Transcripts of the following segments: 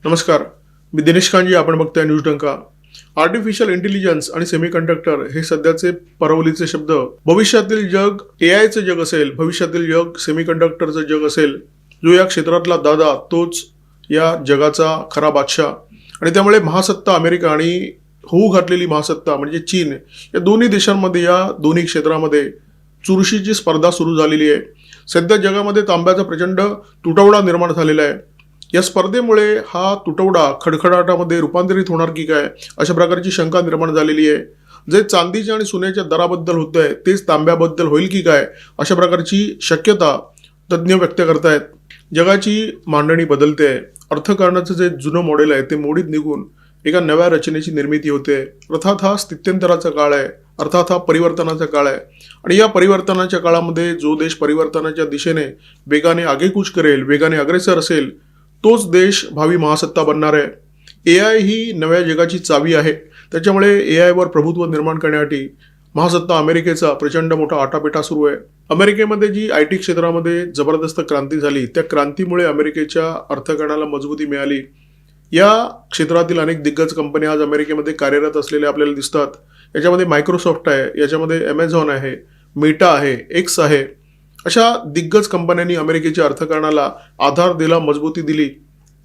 नमस्कार, मी दिनेश कांजी. आपण बघताय न्यूज डंका. आर्टिफिशियल इंटेलिजन्स आणि सेमीकंडक्टर हे सध्याचे परवलीचे शब्द. भविष्यातील जग एआयचं जग असेल, भविष्यातील जग सेमीकंडक्टरचं जग असेल. जो या क्षेत्रातला दादा तोच या जगाचा खरा बादशाह. आणि त्यामुळे महासत्ता अमेरिका आणि होऊ घातलेली महासत्ता म्हणजे चीन या दोन्ही देशांमध्ये, या दोन्ही क्षेत्रामध्ये चुरशीची स्पर्धा सुरू झालेली आहे. सध्या जगामध्ये तांब्याचा प्रचंड तुटवडा निर्माण झालेला आहे. या स्पर्धेमुळे हा तुटवडा खडखडाटामध्ये रूपांतरित होणार की काय, अशा प्रकारची शंका निर्माण झालेली आहे. जे चांदीच्या आणि सोन्याच्या दराबद्दल होत आहे तेच तांब्याबद्दल होईल की काय, अशा प्रकारची शक्यता तज्ज्ञ व्यक्त करतायत. जगाची मांडणी बदलते आहे. अर्थकारणाचं जे जुनं मॉडेल आहे ते मोडीत निघून एका नव्या रचनेची निर्मिती होते. अर्थात हा स्थित्यंतराचा काळ आहे, अर्थात हा परिवर्तनाचा काळ आहे. आणि या परिवर्तनाच्या काळामध्ये जो देश परिवर्तनाच्या दिशेने वेगाने आगेकूच करेल, वेगाने अग्रेसर असेल, तोच देश भावी महासत्ता बनणार आहे. एआय ही नव्या जगाची चावी आहे. त्याच्यामुळे एआयवर प्रभुत्व निर्माण करण्यासाठी महासत्ता अमेरिकेचा प्रचंड मोठा आटापिटा सुरू आहे. अमेरिकेमध्ये जी आयटी क्षेत्रामध्ये जबरदस्त क्रांती झाली, त्या क्रांतीमुळे अमेरिकेच्या अर्थकारणाला मजबूती मिळाली. या क्षेत्रातील अनेक दिग्गज कंपन्या आज अमेरिकेमध्ये कार्यरत असलेल्या आपल्याला दिसतात. याच्यामध्ये मायक्रोसॉफ्ट आहे, याच्यामध्ये ॲमेझॉन आहे, मेटा आहे, एक्स आहे. अशा दिग्गज कंपन्यांनी अमेरिकेच्या अर्थकारणाला आधार दिला, मजबूती दिली.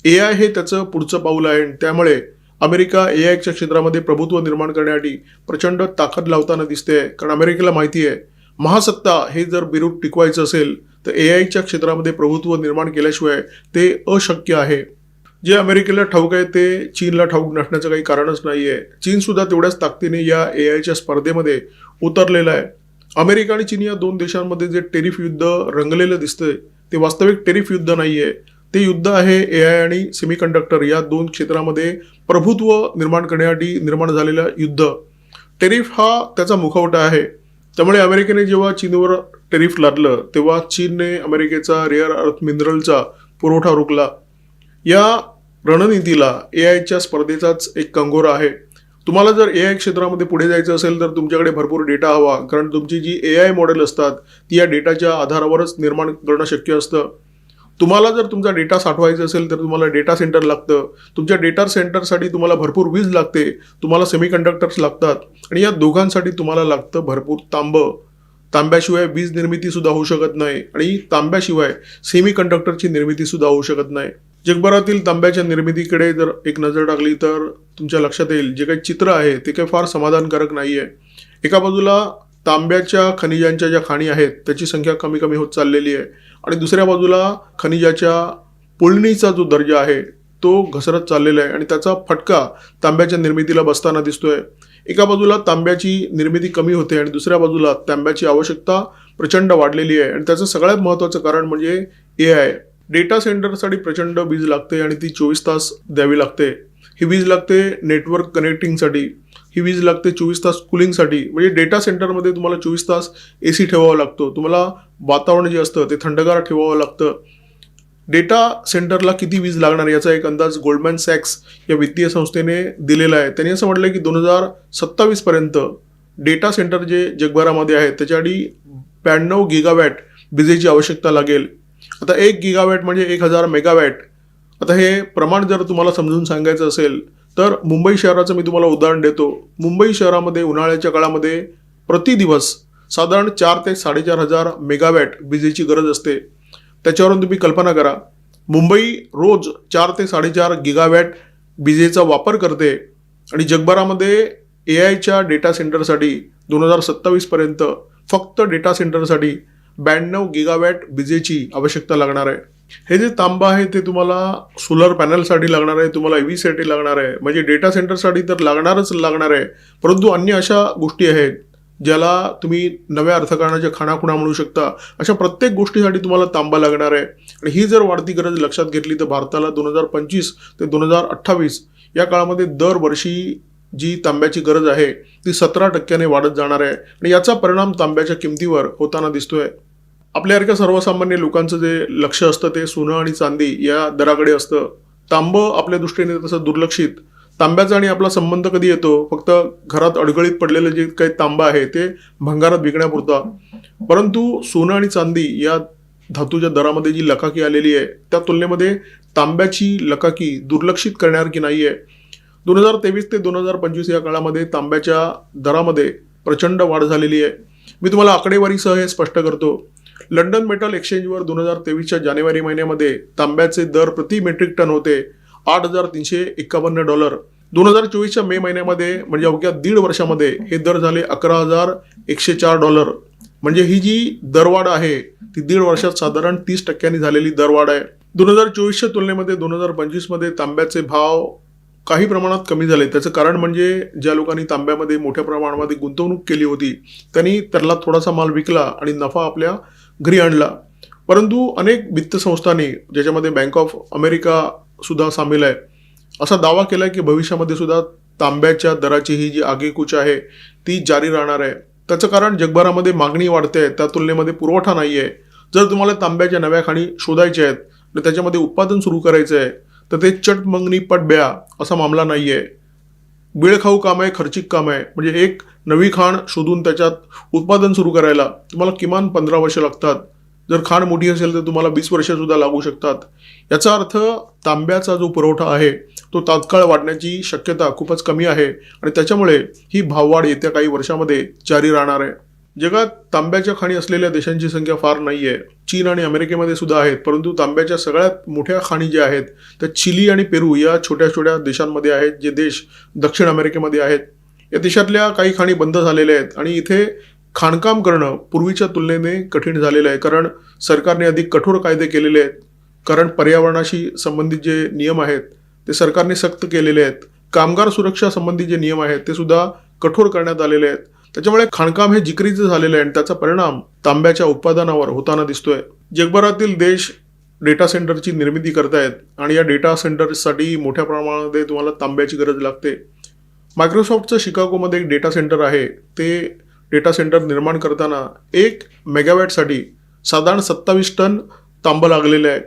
एआय हे त्याचं पुढचं पाऊल आहे. त्यामुळे अमेरिका एआयच्या क्षेत्रामध्ये प्रभुत्व निर्माण करण्यासाठी प्रचंड ताकद लावताना दिसते. कारण अमेरिकेला माहिती आहे, महासत्ता हे जर बिरूद टिकवायचं असेल तर एआयच्या क्षेत्रामध्ये प्रभुत्व निर्माण केल्याशिवाय ते अशक्य आहे. जे अमेरिकेला ठाऊक आहे ते चीनला ठाऊक नसण्याचं काही कारणच नाही आहे. चीनसुद्धा तेवढ्याच ताकदीने या एआयच्या स्पर्धेमध्ये उतरलेला आहे. अमेरिका आणि चीन या दोन देशांमध्ये जे टेरिफ युद्ध रंगलेलं दिसतंय ते वास्तविक टेरिफ युद्ध नाही आहे. ते युद्ध आहे एआय आणि सेमीकंडक्टर या दोन क्षेत्रामध्ये प्रभुत्व निर्माण करण्यासाठी निर्माण झालेलं युद्ध. टेरिफ हा त्याचा मुखवटा आहे. त्यामुळे अमेरिकेने जेव्हा चीनवर टेरिफ लादलं तेव्हा चीनने अमेरिकेचा रेअर अर्थ मिनरलचा पुरवठा रोखला. या रणनीतीला एआयच्या स्पर्धेचाच एक कंगोरा आहे. तुम्हाला जर एआय क्षेत्रामध्ये पुढे जायचं असेल तर तुमच्याकडे भरपूर डेटा हवा. कारण तुमची जी एआय मॉडेल असतात ती या डेटाच्या आधारावरच निर्माण करणं शक्य असतं. तुम्हाला जर तुमचा डेटा साठवायचा असेल तर तुम्हाला डेटा सेंटर लागतं. तुमच्या डेटा सेंटरसाठी तुम्हाला भरपूर वीज लागते, तुम्हाला सेमीकंडक्टर्स लागतात. आणि या दोघांसाठी तुम्हाला लागतं भरपूर तांब्याशिवाय वीज निर्मितीसुद्धा होऊ शकत नाही आणि तांब्याशिवाय सेमीकंडक्टरची निर्मितीसुद्धा होऊ शकत नाही. जगभरातील तांब्याच्या निर्मितीकडे जर एक नजर टाकली तर तुमच्या लक्षात येईल जे काही चित्र आहे ते काही फार समाधानकारक नाही आहे. एका बाजूला तांब्याच्या खनिजांच्या ज्या खाणी आहेत त्याची संख्या कमी कमी होत चाललेली आहे आणि दुसऱ्या बाजूला खनिजाच्या पुळणीचा जो दर्जा आहे तो घसरत चाललेला आहे आणि त्याचा फटका तांब्याच्या निर्मितीला बसताना दिसतोय. एका बाजूला तांब्याची निर्मिती कमी होते आणि दुसऱ्या बाजूला तांब्याची आवश्यकता प्रचंड वाढलेली आहे. आणि त्याचं सगळ्यात महत्त्वाचं कारण म्हणजे एआय. डेटा सेंटरसाठी प्रचंड वीज लागते आणि ती 24 तास द्यावी लागते. ही वीज लागते नेटवर्क कनेक्टिंगसाठी, ही वीज लागते 24 तास कूलिंगसाठी. म्हणजे डेटा सेंटरमध्ये तुम्हाला 24 तास AC ठेवावा लागतो. तुम्हाला वातावरण जे असतं ते थंडगार ठेवावं लागतं. डेटा सेंटरला किती वीज लागणार याचा एक अंदाज गोल्डमॅन सॅक्स या वित्तीय संस्थेने दिलेला आहे. त्यांनी असं म्हटलं की 2027 पर्यंत डेटा सेंटर जे जगभरामध्ये आहेत त्याच्यासाठी 92 गिगावॅट विजेची आवश्यकता लागेल. आता 1 गिगावॅट म्हणजे 1000 मेगावॅट. आता हे प्रमाण जर तुम्हाला समजून सांगायचं असेल तर मुंबई शहराचं मी तुम्हाला उदाहरण देतो. मुंबई शहरामध्ये उन्हाळ्याच्या काळामध्ये प्रति दिवस साधारण 4 ते 4,500 मेगावॅट विजेची गरज असते. त्याच्यावरून तुम्ही कल्पना करा, मुंबई रोज 4 ते 4.5 गिगावॅट विजेचा वापर करते आणि जगभरामध्ये एआयच्या डेटा सेंटरसाठी 2027 पर्यंत फक्त डेटा सेंटरसाठी 92 गिगावॅट विजेची आवश्यकता लागणार आहे. हे जे तांबा आहे ते तुम्हाला सोलर पॅनलसाठी लागणार आहे, तुम्हाला EV साठी लागणार आहे. म्हणजे डेटा सेंटरसाठी तर लागणारच लागणार आहे. परंतु अन्य अशा गोष्टी आहेत ज्याला तुम्ही नव्या अर्थकारणाच्या खाणाखुणा म्हणू शकता. अशा प्रत्येक गोष्टीसाठी तुम्हाला तांबा लागणार आहे. आणि ही जर वाढती गरज लक्षात घेतली तर भारताला 2025 ते 2028 या काळामध्ये दरवर्षी जी तांब्याची गरज आहे ती 17% वाढत जाणार आहे. आणि याचा परिणाम तांब्याच्या किमतीवर होताना दिसतोय. आपल्यासारख्या सर्वसामान्य लोकांचं जे लक्ष असतं ते सोनं आणि चांदी या दराकडे असतं. तांबं आपल्या दृष्टीने तसं दुर्लक्षित. तांब्याचा आणि आपला संबंध कधी येतो, फक्त घरात अडगळीत पडलेलं जे काही तांबा आहे ते भंगारात विकण्यापुरता. परंतु सोनं आणि चांदी या धातूच्या दरामध्ये जी लकाकी आलेली आहे त्या तुलनेमध्ये तांब्याची लकाकी दुर्लक्षित करण्यासारखी नाही आहे. 2023 ते 2025 या काळामध्ये तांब्याच्या दरामध्ये प्रचंड वाढ झालेली आहे. मी तुम्हाला आकडेवारीसह हे स्पष्ट करतो. लंडन मेटल एक्सचेंजवर 2023च्या जानेवारी महिन्यामध्ये तांब्याचे दर प्रति मेट्रिक टन होते $8,351. 2024च्या मे महिन्यामध्ये म्हणजे अवघ्या दीड वर्षामध्ये हे दर झाले $11,104. म्हणजे ही जी दरवाढ आहे ती दीड वर्षात साधारण 30% झालेली दरवाढ आहे. 2024च्या तुलनेमध्ये 2025मध्ये तांब्याचे भाव काही प्रमाणात कमी झाले. त्याचं कारण म्हणजे ज्या लोकांनी तांब्यामध्ये मोठ्या प्रमाणामध्ये गुंतवणूक केली होती त्यांनी त्याला थोडासा माल विकला आणि नफा आपल्या घरी आणला. परंतु अनेक वित्त संस्थांनी ज्याच्यामध्ये बँक ऑफ अमेरिका सुद्धा सामील आहे असा दावा केला की भविष्यामध्ये सुद्धा तांब्याच्या दराची ही जी आगेकूच आहे ती जारी राहणार आहे. त्याचं कारण जगभरामध्ये मागणी वाढते, त्या तुलनेमध्ये पुरवठा नाही आहे. जर तुम्हाला तांब्याच्या नव्या खाणी शोधायच्या आहेत आणि त्याच्यामध्ये उत्पादन सुरू करायचं आहे तर ते चट मंगनी पट ब्या असा मामला नाही आहे. बिळखाऊ काम आहे, खर्चिक काम आहे. म्हणजे एक नवी खाण शोधून त्याच्यात उत्पादन सुरू करायला तुम्हाला किमान 15 वर्ष लागतात. जर खाण मोठी असेल तर तुम्हाला 20 वर्षसुद्धा लागू शकतात. याचा अर्थ तांब्याचा जो पुरवठा आहे तो तात्काळ वाढण्याची शक्यता खूपच कमी आहे आणि त्याच्यामुळे ही भाववाढ येत्या काही वर्षामध्ये जारी राहणार आहे. जगात तांब्याच्या खाणी असलेल्या देशांची संख्या फार नाही आहे. चीन आणि अमेरिकेमध्ये सुद्धा आहेत, परंतु तांब्याच्या सगळ्यात मोठ्या खाणी ज्या आहेत त्या चिली आणि पेरू या छोट्या छोट्या देशांमध्ये आहेत, जे देश दक्षिण अमेरिकेमध्ये आहेत. या देशातल्या काही खाणी बंद झालेल्या आहेत आणि इथे खाणकाम करणं पूर्वीच्या तुलनेने कठीण झालेलं आहे. कारण सरकारने अधिक कठोर कायदे केलेले आहेत. कारण पर्यावरणाशी संबंधित जे नियम आहेत ते सरकारने सक्त केलेले आहेत. कामगार सुरक्षा संबंधी जे नियम आहेत ते सुद्धा कठोर करण्यात आलेले आहेत. त्याच्यामुळे खाणकाम हे जिकरीचं झालेलं आहे आणि त्याचा परिणाम तांब्याच्या उत्पादनावर होताना दिसतोय. जगभरातील देश डेटा सेंटरची निर्मिती करतायत आणि या डेटा सेंटरसाठी मोठ्या प्रमाणामध्ये तुम्हाला तांब्याची गरज लागते. मायक्रोसॉफ्टचं शिकागोमध्ये एक डेटा सेंटर आहे. ते डेटा सेंटर निर्माण करताना 1 मेगावॅटसाठी साधारण 27 टन तांबं लागलेलं आहे.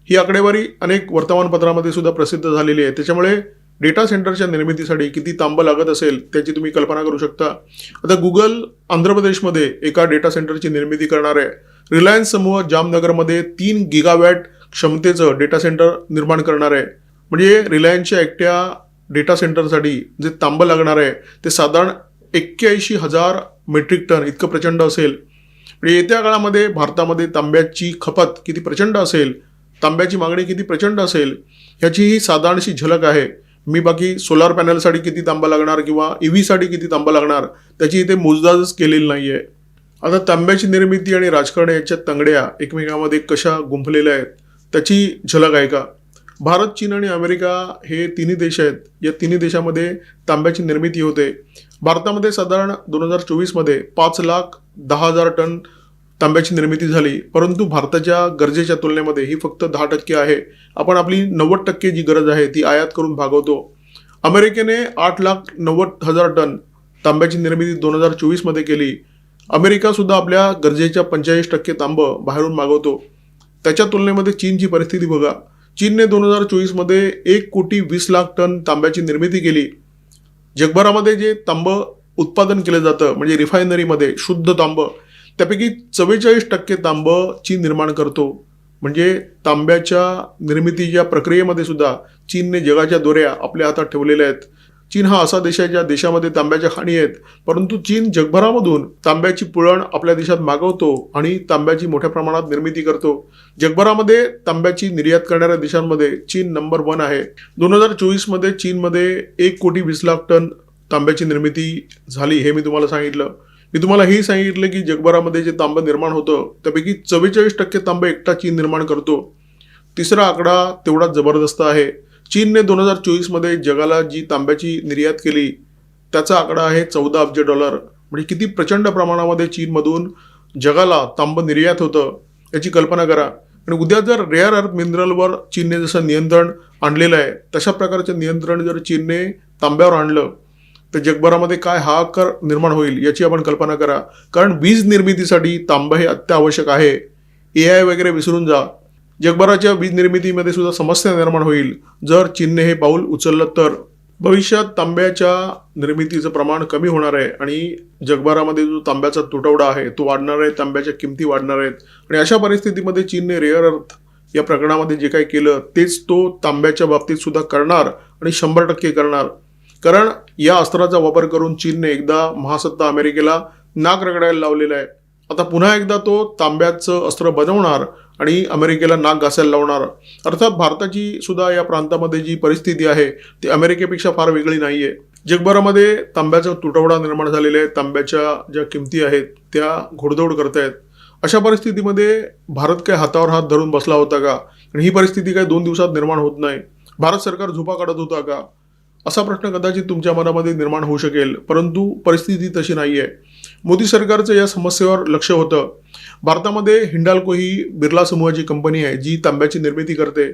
ही आकडेवारी अनेक वर्तमानपत्रामध्ये सुद्धा प्रसिद्ध झालेली आहे. त्याच्यामुळे डेटा सेंटरच्या निर्मितीसाठी किती तांबं लागत असेल त्याची तुम्ही कल्पना करू शकता. आता गुगल आंध्र प्रदेशमध्ये एका डेटा सेंटरची निर्मिती करणार आहे. रिलायन्स समूह जामनगरमध्ये 3 गिगावॅट क्षमतेचं डेटा सेंटर निर्माण करणार आहे. म्हणजे रिलायन्सच्या एकट्या डेटा सेंटरसाठी जे तांबं लागणार आहे ते साधारण 81,000 मेट्रिक टन इतकं प्रचंड असेल. म्हणजे येत्या काळामध्ये भारतामध्ये तांब्याची खपत किती प्रचंड असेल, तांब्याची मागणी किती प्रचंड असेल ह्याची ही साधारणशी झलक आहे. मी बाकी सोलार पॅनलसाठी किती तांबा लागणार किंवा EVसाठी किती तांबा लागणार त्याची इथे मोजदादच केलेली नाही आहे. आता तांब्याची निर्मिती आणि राजकारण याच्या तंगड्या एकमेकांमध्ये कशा गुंफलेल्या आहेत त्याची झलक आहे का? भारत, चीन आणि अमेरिका हे तिन्ही देश आहेत. या तिन्ही देशामध्ये तांब्याची निर्मिती होते. भारतामध्ये साधारण 2024मध्ये 5,10,000 टन तांब्याची निर्मिती झाली, परंतु भारताच्या गरजेच्या तुलनेमध्ये ही फक्त 10% आहे. आपण आपली 90% जी गरज आहे ती आयात करून भागवतो. अमेरिकेने 8,90,000 टन तांब्याची निर्मिती 2024मध्ये केली. अमेरिका सुद्धा आपल्या गरजेच्या 45% तांबं बाहेरून मागवतो. त्याच्या तुलनेमध्ये चीनची परिस्थिती बघा. चीनने 2024मध्ये 1,20,00,000 टन तांब्याची निर्मिती केली. जगभरामध्ये जे तांबं उत्पादन केलं जातं म्हणजे रिफायनरीमध्ये शुद्ध तांबं त्यापैकी 44% तांबं चीन निर्माण करतो. म्हणजे तांब्याच्या निर्मितीच्या प्रक्रियेमध्ये सुद्धा चीनने जगाच्या दोऱ्या आपल्या हातात ठेवलेल्या आहेत. चीन हा असा देश आहे ज्या देशामध्ये तांब्याच्या खाणी आहेत, परंतु चीन जगभरामधून तांब्याची पुळण आपल्या देशात मागवतो आणि तांब्याची मोठ्या प्रमाणात निर्मिती करतो. जगभरामध्ये तांब्याची निर्यात करणाऱ्या देशांमध्ये चीन नंबर 1 आहे. 2024मध्ये चीनमध्ये 1,20,00,000 टन तांब्याची निर्मिती झाली हे मी तुम्हाला सांगितलं. मी तुम्हाला हेही सांगितलं की जगभरामध्ये जे तांबं निर्माण होतं त्यापैकी 44% तांबं एकटा चीन निर्माण करतो. तिसरा आकडा तेवढाच जबरदस्त आहे. चीनने 2024मध्ये जगाला जी तांब्याची निर्यात केली त्याचा आकडा आहे $14 अब्ज. म्हणजे किती प्रचंड प्रमाणामध्ये चीनमधून जगाला तांबं निर्यात होतं याची कल्पना करा. आणि उद्या जर रेअर अर्थ मिनरलवर चीनने जसं नियंत्रण आणलेलं आहे तशा प्रकारचं नियंत्रण जर चीनने तांब्यावर आणलं तर जगभरामध्ये काय हाहाकार निर्माण होईल याची आपण कल्पना करा. कारण वीज निर्मितीसाठी तांबं हे अत्यावश्यक आहे. AI वगैरे विसरून जा. जगभराच्या वीज निर्मितीमध्ये सुद्धा समस्या निर्माण होईल जर चीनने हे पाऊल उचललं तर. भविष्यात तांब्याच्या निर्मितीचं प्रमाण कमी होणार आहे आणि जगभरामध्ये जो तांब्याचा तुटवडा आहे तो वाढणार आहे. तांब्याच्या किमती वाढणार आहेत आणि अशा परिस्थितीमध्ये चीनने रेअर अर्थ या प्रकरणामध्ये जे काही केलं तेच तो तांब्याच्या बाबतीत सुद्धा करणार आणि 100% करणार. कारण या अस्त्राचा वापर करून चीनने एकदा महासत्ता अमेरिकेला नाक रगडायला लावलेलं आहे. आता पुन्हा एकदा तो तांब्याचं अस्त्र बनवणार आणि अमेरिकेला नाक घासायला लावणार. अर्थात भारताची सुद्धा या प्रांतामध्ये जी परिस्थिती आहे ती अमेरिकेपेक्षा फार वेगळी नाहीये. जगभरामध्ये तांब्याचा तुटवडा निर्माण झालेला आहे. तांब्याच्या ज्या किमती आहेत त्या घोडदौड करतायत. अशा परिस्थितीमध्ये भारत काय हातावर हात धरून बसला होता का? आणि ही परिस्थिती काय 2 दिवसात निर्माण होत नाही. भारत सरकार झोपा काढत होता का? असा प्रश्न कदाचित तुमच्या मनामध्ये निर्माण होऊ शकेल. परंतु परिस्थिती तशी नाहीये. मोदी सरकारचं या समस्येवर लक्ष होतं. भारतामध्ये हिंडाल्को ही बिर्ला समूहाची कंपनी आहे जी तांब्याची निर्मिती करते.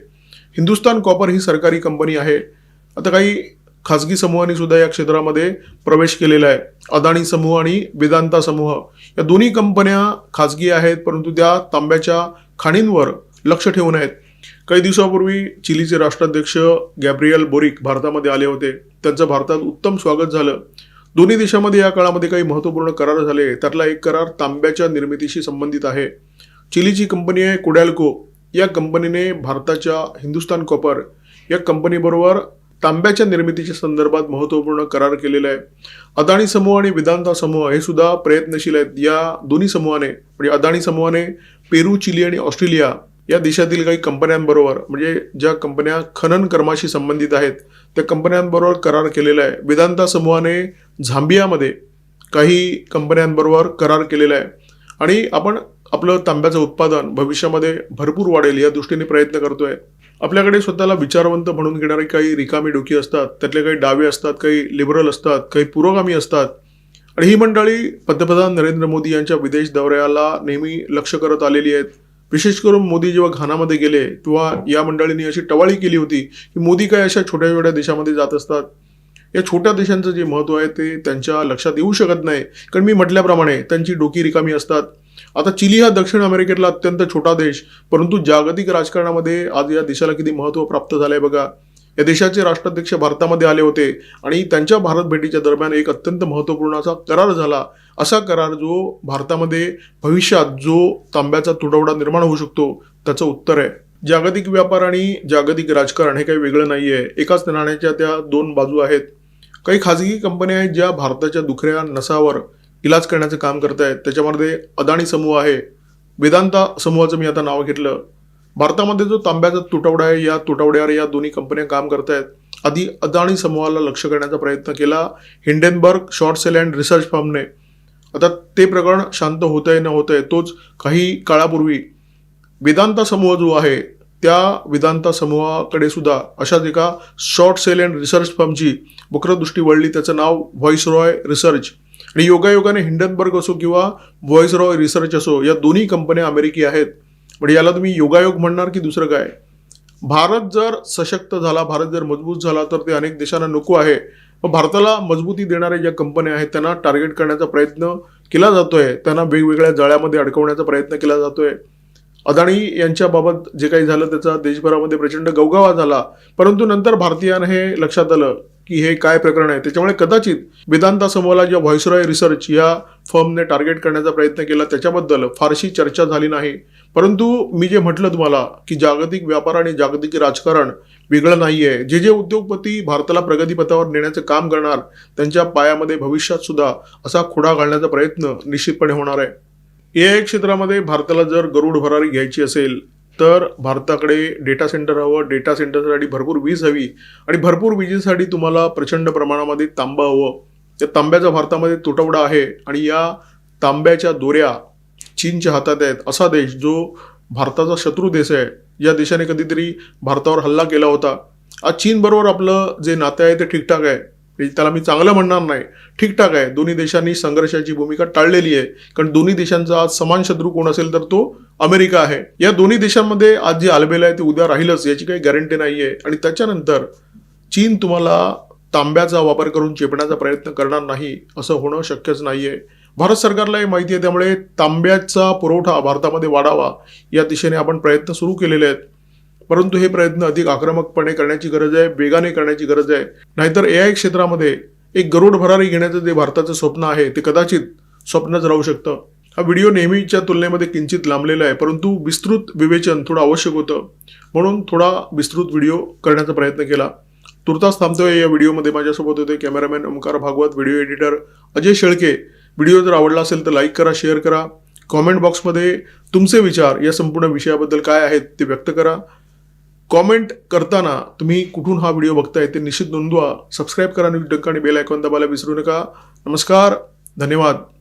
हिंदुस्तान कॉपर ही सरकारी कंपनी आहे. आता काही खाजगी समूहांनी सुद्धा या क्षेत्रामध्ये प्रवेश केलेला आहे. अदानी समूह आणि वेदांता समूह या दोन्ही कंपन्या खाजगी आहेत, परंतु त्या तांब्याच्या खाणींवर लक्ष ठेवून आहेत. काही दिवसापूर्वी चिलीचे राष्ट्राध्यक्ष गॅब्रियल बोरिक भारतामध्ये आले होते. त्यांचं भारतात उत्तम स्वागत झालं. दोन्ही देशामध्ये या काळामध्ये काही महत्त्वपूर्ण करार झाले. त्यातला एक करार तांब्याच्या निर्मितीशी संबंधित आहे. चिलीची कंपनी आहे कोडॅल्को. या कंपनीने भारताच्या हिंदुस्तान कॉपर या कंपनीबरोबर तांब्याच्या निर्मितीच्या संदर्भात महत्त्वपूर्ण करार केलेला आहे. अदानी समूह आणि वेदांता समूह हे सुद्धा प्रयत्नशील आहेत. या दोन्ही समूहाने म्हणजे अदानी समूहाने पेरू, चिली आणि ऑस्ट्रेलिया या देशातील काही कंपन्यांबरोबर म्हणजे ज्या कंपन्या खनन कर्माशी संबंधित आहेत त्या कंपन्यांबरोबर करार केलेला आहे. वेदांता समूहाने झांबियामध्ये काही कंपन्यांबरोबर करार केलेला आहे आणि आपण आपलं तांब्याचं उत्पादन भविष्यामध्ये भरपूर वाढेल या दृष्टीने प्रयत्न करतोय. आपल्याकडे स्वतःला विचारवंत म्हणून घेणारी काही रिकामी डोकी असतात. त्यातले काही डावे असतात, काही लिबरल असतात, काही पुरोगामी असतात आणि ही मंडळी पंतप्रधान नरेंद्र मोदी यांच्या विदेश दौऱ्याला नेहमी लक्ष करत आलेली आहेत. विशेष करून मोदी जेव्हा घानामध्ये गेले तेव्हा या मंडळींनी अशी टवाळी केली होती की मोदी काय अशा छोट्या छोट्या देशामध्ये जात असतात. या छोट्या देशांचं जे महत्त्व आहे ते त्यांच्या लक्षात येऊ शकत नाही, कारण मी म्हटल्याप्रमाणे त्यांची डोकी रिकामी असतात. आता चिली हा दक्षिण अमेरिकेतला अत्यंत छोटा देश, परंतु जागतिक राजकारणामध्ये आज या देशाला किती महत्त्व प्राप्त झालंय बघा. या देशाचे राष्ट्राध्यक्ष भारतामध्ये आले होते आणि त्यांच्या भारत भेटीच्या दरम्यान एक अत्यंत महत्त्वपूर्ण असा करार झाला. असा करार जो भारतामध्ये भविष्यात जो तांब्याचा तुटवडा निर्माण होऊ शकतो त्याचं उत्तर आहे. जागतिक व्यापार आणि जागतिक राजकारण हे काही वेगळं नाहीये. एकाच नाण्याच्या त्या 2 बाजू आहेत. काही खाजगी कंपन्या आहेत ज्या भारताच्या दुखऱ्या नसावर इलाज करण्याचं काम करत आहेत. त्याच्यामध्ये अदानी समूह आहे. वेदांता समूहाचं मी आता नाव घेतलं. भारतामध्ये जो तांब्याचा तुटवडा आहे या तुटवड्यावर या दोन्ही कंपन्या काम करत आहेत. आधी अदानी समूहाला लक्ष करण्याचा प्रयत्न केला Hindenburg short sell and research फर्मने. आता ते प्रकरण शांत होतंय न होतंय तोच काही काळापूर्वी वेदांता समूह जो आहे त्या वेदांता समूहाकडे सुद्धा अशाच एका शॉर्ट सेल अँड रिसर्च फर्मची वक्रदृष्टी वळली. त्याचं नाव व्हॉइसरॉय रिसर्च आणि योगायोगाने हिंडनबर्ग असो किंवा व्हॉइसरॉय रिसर्च असो या दोन्ही कंपन्या अमेरिकी आहेत. म्हणजे याला तुम्ही योगायोग म्हणणार की दुसरं काय? भारत जर सशक्त झाला, भारत जर मजबूत झाला तर ते अनेक देशांना नको आहे. मग भारताला मजबूती देणाऱ्या ज्या कंपन्या आहेत त्यांना टार्गेट करण्याचा प्रयत्न केला जातोय. त्यांना वेगवेगळ्या जाळ्यामध्ये अडकवण्याचा प्रयत्न केला जातोय. अदानी यांच्याबाबत जे काही झालं त्याचा देशभरामध्ये प्रचंड गवगवा झाला, परंतु नंतर भारतीयांना हे लक्षात आलं की हे काय प्रकरण आहे. त्याच्यामुळे कदाचित वेदांता समूहाला ज्या व्हॉइसरॉय रिसर्च या फर्मने टार्गेट करण्याचा प्रयत्न केला त्याच्याबद्दल फारशी चर्चा झाली नाही. परंतु मी जे म्हटलं तुम्हाला की जागतिक व्यापार आणि जागतिक राजकारण वेगळं नाहीये. जे जे उद्योगपती भारताला प्रगतीपथावर नेण्याचं काम करणार त्यांच्या पायामध्ये भविष्यात सुद्धा असा खोडा घालण्याचा प्रयत्न निश्चितपणे होणार आहे. AI क्षेत्रामध्ये भारताला जर गरुड भरारी घ्यायची असेल तर भारताकडे डेटा सेंटर हवं. डेटा सेंटरसाठी भरपूर वीज हवी आणि भरपूर विजेसाठी तुम्हाला प्रचंड प्रमाणामध्ये तांबा हवं. त्या तांब्याचा भारतामध्ये तुटवडा आहे आणि या तांब्याच्या दोऱ्या चीनच्या हातात आहेत. असा देश जो भारताचा शत्रू देश आहे, या देशाने कधीतरी भारतावर हल्ला केला होता. आज चीनबरोबर आपलं जे नातं आहे ते ठीकठाक आहे. त्याला मी चांगलं म्हणणार नाही, ठीकठाक आहे. दोन्ही देशांनी संघर्षाची भूमिका टाळलेली आहे, कारण दोन्ही देशांचा आज समान शत्रू कोण असेल तर तो अमेरिका आहे. या दोन्ही देशांमध्ये आज जे आलबेल आहे ते उद्या राहीलच याची काही गॅरंटी नाहीये. आणि त्याच्यानंतर चीन तुम्हाला तांब्याचा वापर करून चेपण्याचा प्रयत्न करणार नाही असं होणं शक्यच नाहीये. भारत सरकारला हे माहिती आहे, त्यामुळे तांब्याचा पुरवठा भारतामध्ये वाढावा या दिशेने आपण प्रयत्न सुरू केलेले आहेत. परंतु हे प्रयत्न अधिक आक्रमकपणे करण्याची गरज आहे, वेगाने करण्याची गरज आहे. नाहीतर AI क्षेत्रामध्ये एक गरुड भरारी घेण्याचं जे भारताचं स्वप्न आहे ते कदाचित स्वप्नच राहू शकतं. हा व्हिडिओ नेहमीच्या तुलनेमध्ये किंचित लांबलेला आहे, परंतु विस्तृत विवेचन थोडं आवश्यक होतं, म्हणून थोडा विस्तृत व्हिडिओ करण्याचा प्रयत्न केला. तुर्तास थांबतोय. या व्हिडिओमध्ये माझ्यासोबत होते cameraman Omkar Bhagwat, video editor Ajay Shelke. Video जर आवडला असेल तर लाईक करा, शेअर करा. कॉमेंट बॉक्समध्ये तुमचे विचार या संपूर्ण विषयाबद्दल काय आहेत ते व्यक्त करा. कॉमेंट करताना तुम्ही कुठून हा व्हिडिओ बघताय ते निश्चित नोंदवा. सबस्क्राईब करा न्यूज डंका आणि बेल आयकॉन दाबायला विसरू नका. नमस्कार, धन्यवाद.